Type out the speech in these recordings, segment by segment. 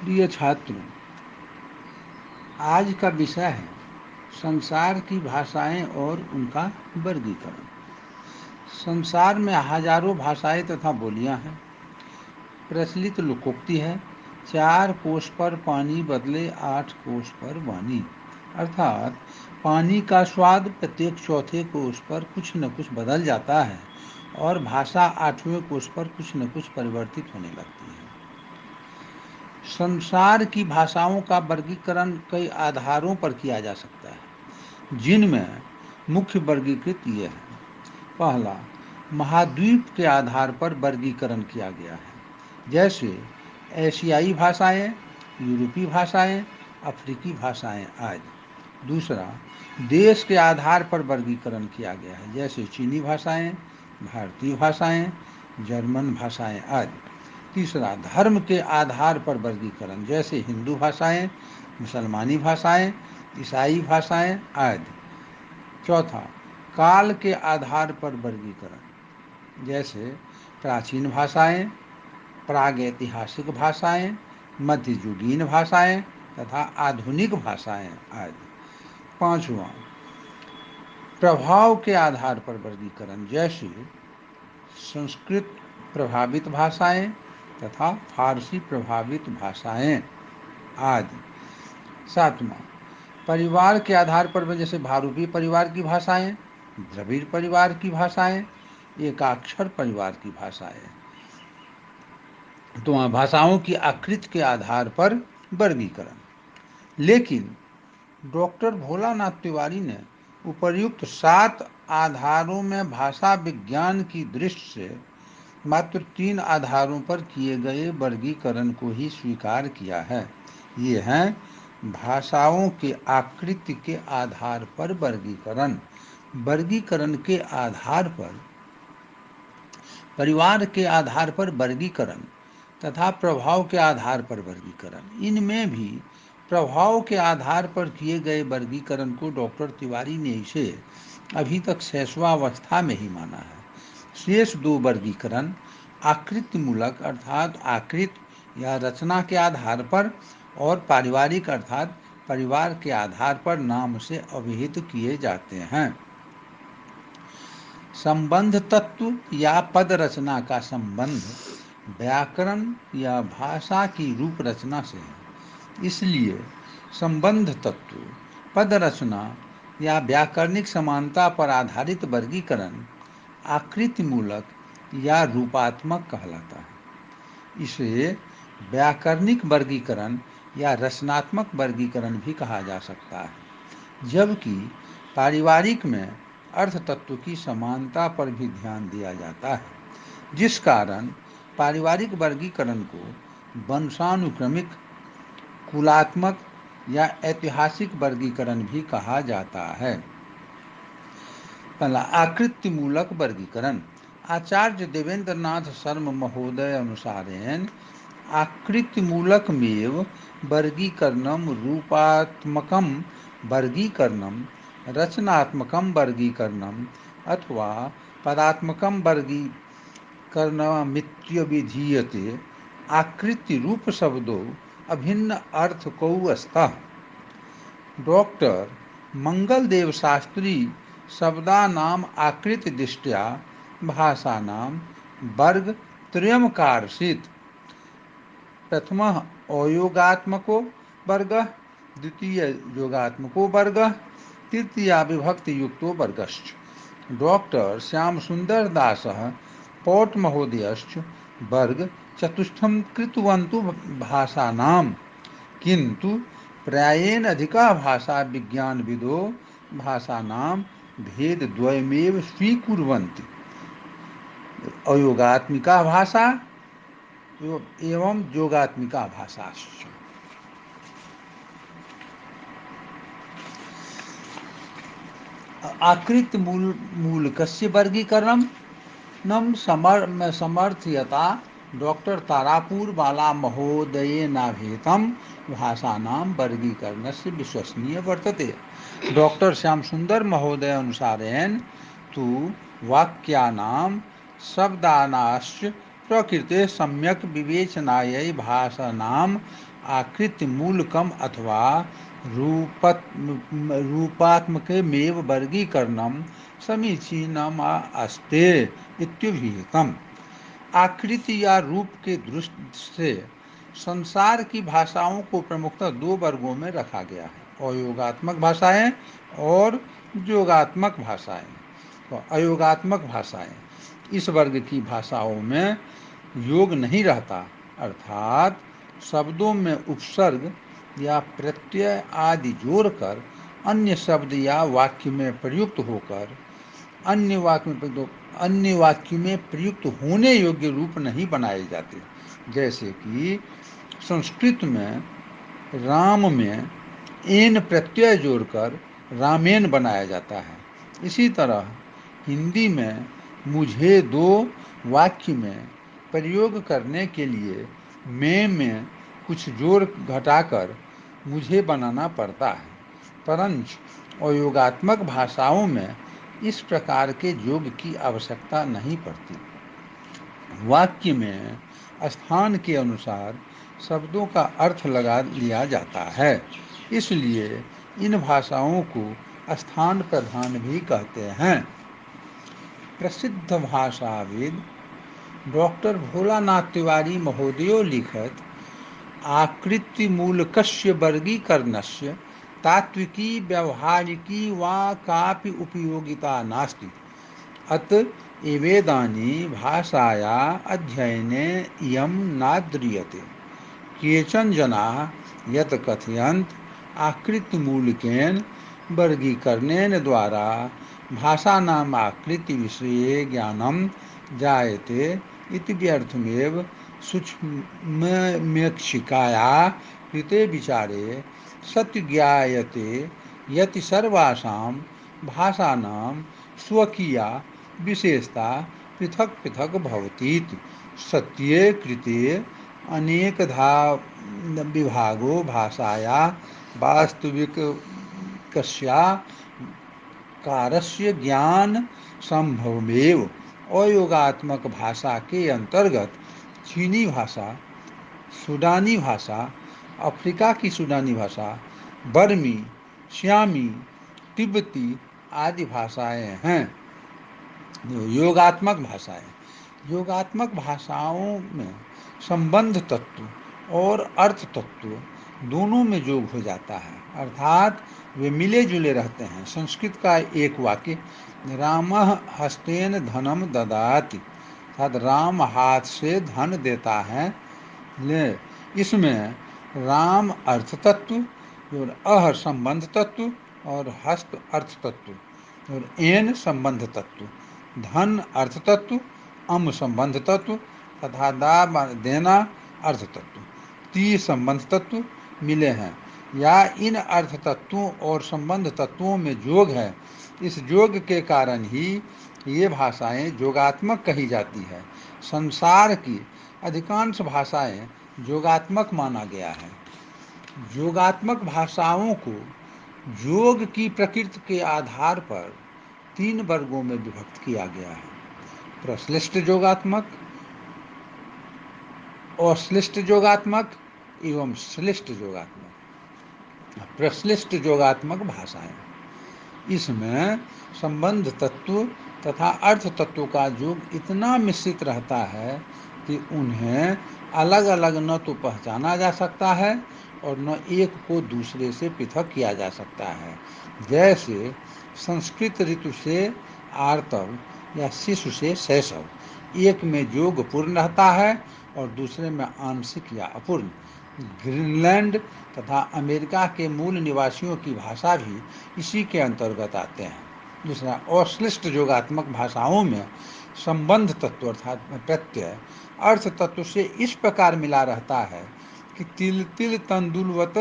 प्रिय छात्रों, आज का विषय है संसार की भाषाएं और उनका वर्गीकरण। संसार में हजारों भाषाएं तथा बोलियां हैं। प्रचलित लोकोक्ति है, 4 कोस पर पानी बदले 8 कोस पर वाणी। अर्थात पानी का स्वाद प्रत्येक चौथे कोस पर कुछ न कुछ बदल जाता है और भाषा 8वें कोस पर कुछ न कुछ परिवर्तित होने लगती है। संसार की भाषाओं का वर्गीकरण कई आधारों पर किया जा सकता है, जिनमें मुख्य वर्गीकृत ये हैं। पहला, महाद्वीप के आधार पर वर्गीकरण किया गया है, जैसे एशियाई भाषाएं, यूरोपीय भाषाएं, अफ्रीकी भाषाएं आदि। दूसरा, देश के आधार पर वर्गीकरण किया गया है, जैसे चीनी भाषाएं, भारतीय भाषाएं, जर्मन भाषाएं आदि। तीसरा, धर्म के आधार पर वर्गीकरण, जैसे हिंदू भाषाएं, मुसलमानी भाषाएं, ईसाई भाषाएं आदि। चौथा, काल के आधार पर वर्गीकरण, जैसे प्राचीन भाषाएं, प्रागैतिहासिक भाषाएं, मध्ययुगीन भाषाएं तथा आधुनिक भाषाएं आदि। पांचवा, प्रभाव के आधार पर वर्गीकरण, जैसे संस्कृत प्रभावित भाषाएं तथा फारसी प्रभावित भाषाएं आदि। सातवां, परिवार के आधार पर, जैसे भारूपी परिवार की भाषाएं, द्रविड़ परिवार की भाषाएं, एकाक्षर परिवार की भाषाएं। तो भाषाओं की आकृति के आधार पर वर्गीकरण। लेकिन डॉक्टर भोलानाथ तिवारी ने उपर्युक्त 7 आधारों में भाषा विज्ञान की दृष्टि से मात्र 3 आधारों पर किए गए वर्गीकरण को ही स्वीकार किया है। ये हैं भाषाओं के आकृति के आधार पर वर्गीकरण, वर्गीकरण के आधार पर, परिवार के आधार पर वर्गीकरण तथा प्रभाव के आधार पर वर्गीकरण। इनमें भी प्रभाव के आधार पर किए गए वर्गीकरण को डॉक्टर तिवारी ने इसे अभी तक शैशवावस्था में ही माना है। शेष 2 वर्गीकरण आकृति मूलक अर्थात आकृति या रचना के आधार पर और पारिवारिक अर्थात परिवार के आधार पर नाम से अभिहित किए जाते हैं। संबंध तत्व या पद रचना का संबंध व्याकरण या भाषा की रूप रचना से है। इसलिए संबंध तत्व, पद रचना या व्याकरणिक समानता पर आधारित वर्गीकरण आकृति मूलक या रूपात्मक कहलाता है। इसे व्याकरणिक वर्गीकरण या रचनात्मक वर्गीकरण भी कहा जा सकता है। जबकि पारिवारिक में अर्थ तत्व की समानता पर भी ध्यान दिया जाता है, जिस कारण पारिवारिक वर्गीकरण को वंशानुक्रमिक, कुलात्मक या ऐतिहासिक वर्गीकरण भी कहा जाता है। पहला, आकृति मूलक वर्गीकरण। आचार्य देवेंद्र नाथ शर्मा महोदय अनुसारेण आकृति मूलकमेव वर्गीकरणम रूपात्मकम वर्गीकरणम रचनात्मकम वर्गीकरणम अथवा पदात्मकम वर्गीकरणमित्यभिधीयते। आकृति रूप शब्दों अभिन्न अर्थ कौ स्तः। डॉक्टर मंगलदेव शास्त्री शब्दानाम आकृति दृष्ट्या भाषानां वर्ग त्रयम् कारयेत्। प्रथमः अयोगात्मको वर्गः, द्वितीय योगात्मको वर्गः, तृतीया विभक्तियुक्तो वर्गश्च। डॉक्टर श्याम सुंदर दासः पौट महोदयश्च वर्ग चतुष्टयं कृतवन्तु भाषानां, किन्तु प्रायेण अधिका भाषा विज्ञानविदो भाषानां भेदद्वयमेव स्वीकुर्वन्ति, अयोगात्मिका भाषा एवं योगात्मिका भाषाश्च। आकृति मूलकस्य वर्गीकरणं समर्थयता डॉक्टर तारापुर बाला महोदयेनाभिहितं भाषानां वर्गीकरणस्य विश्वसनीय वर्तते। डॉक्टर श्याम सुंदर महोदय अनुसारेण तु वाक्यानां शब्दानाश्च प्रकृते सम्यक विवेचनायै भाषानाम् आकृतिमूलकम् अथवा रूपात्मकमेव वर्गीकरणं समीचीनम् अस्ति इत्युभिहितम्। आकृति या रूप के दृष्टि से संसार की भाषाओं को प्रमुखतः दो वर्गों में रखा गया है, अयोगात्मक भाषाएं और योगात्मक भाषाएं। तो अयोगात्मक भाषाएं, इस वर्ग की भाषाओं में योग नहीं रहता, अर्थात शब्दों में उपसर्ग या प्रत्यय आदि जोड़कर अन्य शब्द या वाक्य में प्रयुक्त होकर अन्य वाक्य में प्रयुक्त होने योग्य रूप नहीं बनाए जाते। जैसे कि संस्कृत में राम में एन प्रत्यय जोड़कर रामेन बनाया जाता है। इसी तरह हिंदी में मुझे दो वाक्य में प्रयोग करने के लिए मैं में कुछ जोड़ घटाकर मुझे बनाना पड़ता है, परंतु अयोगात्मक भाषाओं में इस प्रकार के योग की आवश्यकता नहीं पड़ती। वाक्य में स्थान के अनुसार शब्दों का अर्थ लगा लिया जाता है, इसलिए इन भाषाओं को स्थान प्रधान भी कहते हैं। प्रसिद्ध भाषाविद डॉक्टर भोलानाथ तिवारी महोदयो लिखत आकृतिमूलकस्य वर्गीकरणस्य तात्विकी व्यावहारिकी वा कापि उपयोगिता नास्ति। अत एवेदानी भाषाया अध्ययने इयं नाद्रियते। केचन जनाः यत् कथयन्त आकृतिमूलकेन वर्गीकरणेन द्वारा भाषानाम् आकृति विषये ज्ञानं जायते इति व्यर्थमेव सूक्ष्ममीक्षिकाया कृते विचारे सत्ज्ञायते यत् सर्वासां भाषाणां स्वकीया विशेषता पृथक पृथक भवतीति। सत्ये कृते अनेकधा विभागो भाषाया वास्तविकस्या कारस्य ज्ञान संभवमेव। अयोगात्मक भाषा के अंतर्गत चीनी भाषा, सूडानी भाषा, अफ्रीका की सूडानी भाषा, बर्मी, श्यामी, तिब्बती आदि भाषाएं हैं। योगात्मक भाषाएं, योगात्मक भाषाओं में संबंध तत्व और अर्थ तत्व दोनों में योग हो जाता है, अर्थात वे मिले जुले रहते हैं। संस्कृत का एक वाक्य रामः हस्तेन धनम ददाति, अर्थात राम हाथ से धन देता है। इसमें राम अर्थ तत्व और अह संबंध तत्व और हस्त अर्थ तत्व और एन संबंध तत्व, धन अर्थ तत्व, अम संबंध तत्व तथा दा देना अर्थ तत्व, ती संबंध तत्व मिले हैं, या इन अर्थ तत्वों और संबंध तत्वों में योग है। इस योग के कारण ही ये भाषाएं योगात्मक कही जाती है। संसार की अधिकांश भाषाएं योगात्मक माना गया है। योगात्मक भाषाओं को योग की प्रकृति के आधार पर 3 वर्गों में विभक्त किया गया है: प्रश्लिष्ट योगात्मक, अश्लिष्ट योगात्मक एवं श्लिष्ट योगात्मक। प्रश्लिष्ट योगात्मक भाषाएं, इसमें संबंध तत्व तथा अर्थ तत्व का योग इतना मिश्रित रहता है कि उन्हें अलग अलग न तो पहचाना जा सकता है और न एक को दूसरे से पृथक किया जा सकता है। जैसे संस्कृत ऋतु से आर्तव या शिशु से शैशव, एक में योग पूर्ण रहता है और दूसरे में आंशिक या अपूर्ण। ग्रीनलैंड तथा अमेरिका के मूल निवासियों की भाषा भी इसी के अंतर्गत आते हैं। दूसरा, अश्लिष्ट योगात्मक भाषाओं में संबंध तत्व अर्थात प्रत्यय अर्थ तत्व से इस प्रकार मिला रहता है कि तिल तिल तंदुलवत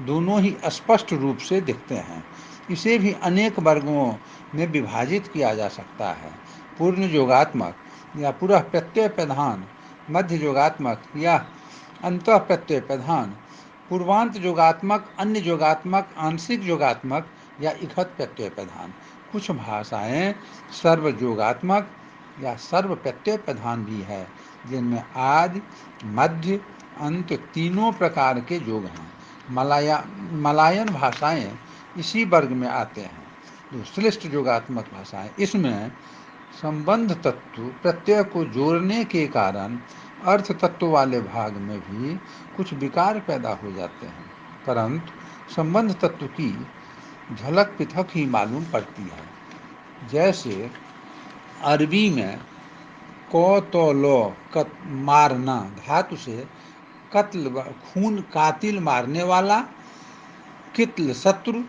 दोनों ही स्पष्ट रूप से दिखते हैं। इसे भी अनेक वर्गों में विभाजित किया जा सकता है: पूर्ण योगात्मक या पुरः प्रत्यय प्रधान, मध्य योगात्मक या अंतः प्रत्यय प्रधान, पूर्वांत योगात्मक, अन्य योगात्मक, आंशिक योगात्मक या इखत प्रत्यय प्रधान। कुछ भाषाएं सर्व योगात्मक या सर्व प्रत्यय प्रधान भी है, जिनमें आदि, मध्य, अंत तीनों प्रकार के योग हैं। मलायन भाषाएं इसी वर्ग में आते हैं। जो श्लिष्ट योगात्मक भाषाएं, इसमें संबंध तत्व प्रत्यय को जोड़ने के कारण अर्थ तत्व वाले भाग में भी कुछ विकार पैदा हो जाते हैं, परंतु संबंध तत्व की झलक पृथक ही मालूम पड़ती है। जैसे अरबी में कौतलो मारना धातु से कत्ल खून कातिल मारने वाला, कित्ल शत्रु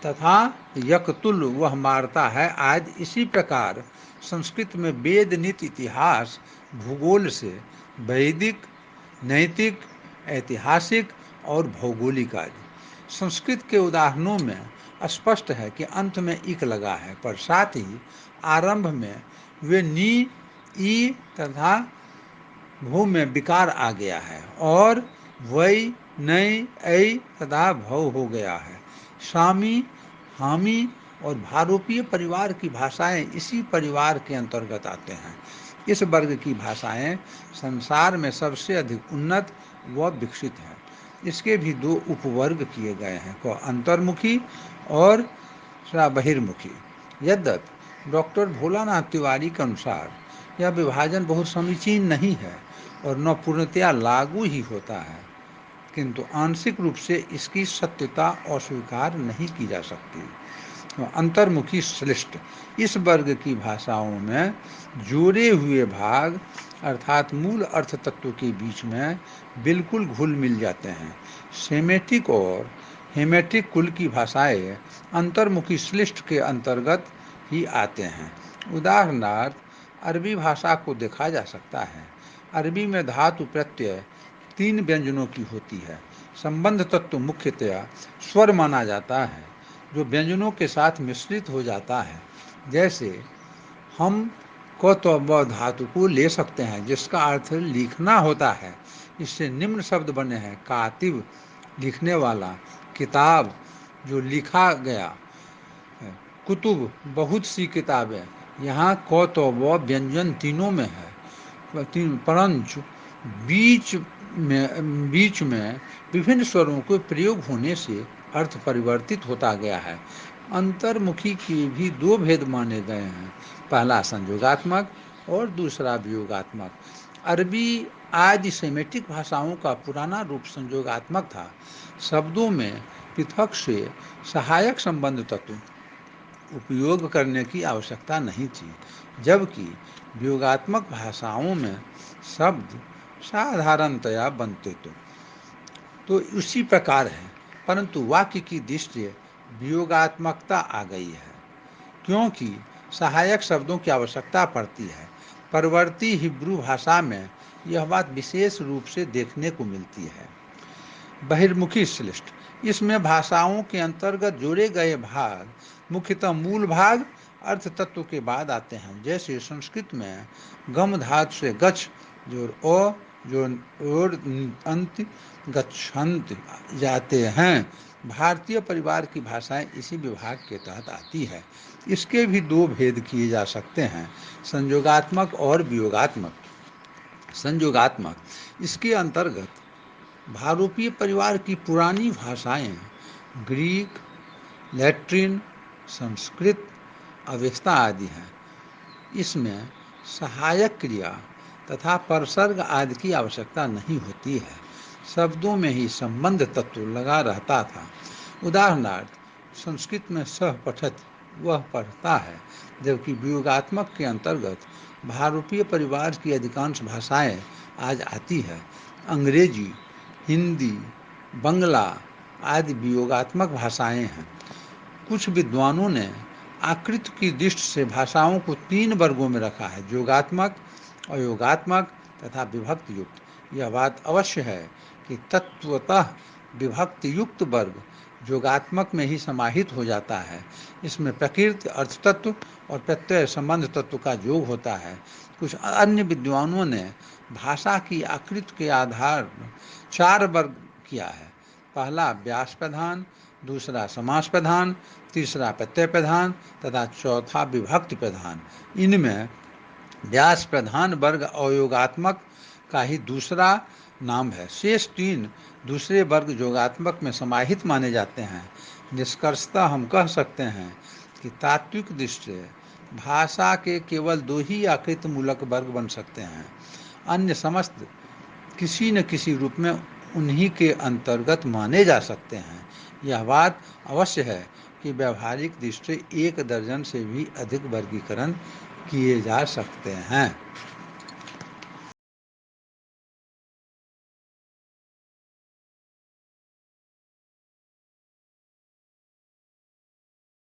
तथा यकतुल वह मारता है आज। इसी प्रकार संस्कृत में वेद, नीति, इतिहास, भूगोल से वैदिक, नैतिक, ऐतिहासिक और भौगोलिक आदि। संस्कृत के उदाहरणों में स्पष्ट है कि अंत में इक लगा है, पर साथ ही आरंभ में वे नी, ई तथा भू में विकार आ गया है और वै, नई, ऐ तथा भव हो गया है। सामी, हामी और भारोपीय परिवार की भाषाएं इसी परिवार के अंतर्गत आते हैं। इस वर्ग की भाषाएं संसार में सबसे अधिक उन्नत व विकसित है। इसके भी दो उपवर्ग किए गए हैं, को अंतर्मुखी और बहिर्मुखी। यद्यपि डॉक्टर भोलानाथ तिवारी के अनुसार यह विभाजन बहुत समीचीन नहीं है और न पूर्णतया लागू ही होता है, किंतु आंशिक रूप से इसकी सत्यता अस्वीकार नहीं की जा सकती। अंतर्मुखी श्लिष्ट इस वर्ग की भाषाओं में जोड़े हुए भाग अर्थात मूल अर्थ तत्व के बीच में बिल्कुल घुल मिल जाते हैं। सेमेटिक और हेमेटिक कुल की भाषाएं अंतर्मुखी श्लिष्ट के अंतर्गत ही आते हैं। उदाहरणार्थ अरबी भाषा को देखा जा सकता है। अरबी में धातु प्रत्यय 3 व्यंजनों की होती है। संबंध तत्व मुख्यतया स्वर माना जाता है, जो व्यंजनों के साथ मिश्रित हो जाता है। जैसे हम क तो ब धातु को ले सकते हैं, जिसका अर्थ लिखना होता है। इससे निम्न शब्द बने हैं: कातिब लिखने वाला, किताब जो लिखा गया, कुतुब बहुत सी किताबें। यहाँ क तो व व्यंजन तीनों में है, परंतु बीच में विभिन्न स्वरों के प्रयोग होने से अर्थ परिवर्तित होता गया है। अंतर्मुखी के भी 2 भेद माने गए हैं, पहला संयोगात्मक और दूसरा वियोगात्मक। अरबी आदि सेमेटिक भाषाओं का पुराना रूप संयोगात्मक था। शब्दों में पृथक से सहायक संबंध तत्व उपयोग करने की आवश्यकता नहीं थी, जबकि वियोगात्मक भाषाओं में शब्द साधारणतया बनते तो उसी प्रकार है, परंतु वाक्य की दृष्टि वियोगात्मकता आ गई है, क्योंकि सहायक शब्दों की आवश्यकता पड़ती है। परवर्ती हिब्रू भाषा में यह बात विशेष रूप से देखने को मिलती है। बहिर्मुखी श्लिष्ट इसमें भाषाओं के अंतर्गत जोड़े गए भाग मुख्यतः मूल भाग अर्थ तत्व के बाद आते हैं। जैसे संस्कृत में गम धातु से गच्छ जो ओ जो और अंत गच्छन्त जाते हैं। भारतीय परिवार की भाषाएं इसी विभाग के तहत आती है। इसके भी 2 भेद किए जा सकते हैं, संयोगात्मक और वियोगात्मक। संयोगात्मक इसके अंतर्गत भारोपीय परिवार की पुरानी भाषाएं ग्रीक, लैट्रिन, संस्कृत, अवेस्ता आदि हैं। इसमें सहायक क्रिया तथा परसर्ग आदि की आवश्यकता नहीं होती है, शब्दों में ही संबंध तत्व लगा रहता था। उदाहरणार्थ संस्कृत में सह पठति वह पढ़ता है, जबकि वियोगात्मक के अंतर्गत भारोपीय परिवार की अधिकांश भाषाएं आज आती है। अंग्रेजी, हिंदी, बंगला आदि वियोगात्मक भाषाएं हैं। कुछ विद्वानों ने आकृति की दृष्टि से भाषाओं को 3 वर्गों में रखा है: योगात्मक, अयोगात्मक तथा विभक्ति युक्त। यह बात अवश्य है कि तत्वतः विभक्ति युक्त वर्ग योगात्मक में ही समाहित हो जाता है। इसमें प्रकृति, अर्थ तत्व और प्रत्यय संबंध तत्व का योग होता है। कुछ अन्य विद्वानों ने भाषा की आकृति के आधार 4 वर्ग किया है: पहला व्यास प्रधान, दूसरा समास प्रधान, तीसरा प्रत्यय प्रधान तथा चौथा विभक्ति प्रधान। इनमें व्यास प्रधान वर्ग अयोगात्मक का ही दूसरा नाम है। शेष 3 दूसरे वर्ग योगात्मक में समाहित माने जाते हैं। निष्कर्षतः हम कह सकते हैं कि तात्विक दृष्टि से भाषा के केवल 2 ही आकृतिमूलक वर्ग बन सकते हैं, अन्य समस्त किसी न किसी रूप में उन्हीं के अंतर्गत माने जा सकते हैं। यह बात अवश्य है कि व्यावहारिक दृष्टि से 1 दर्जन से भी अधिक वर्गीकरण किए जा सकते हैं।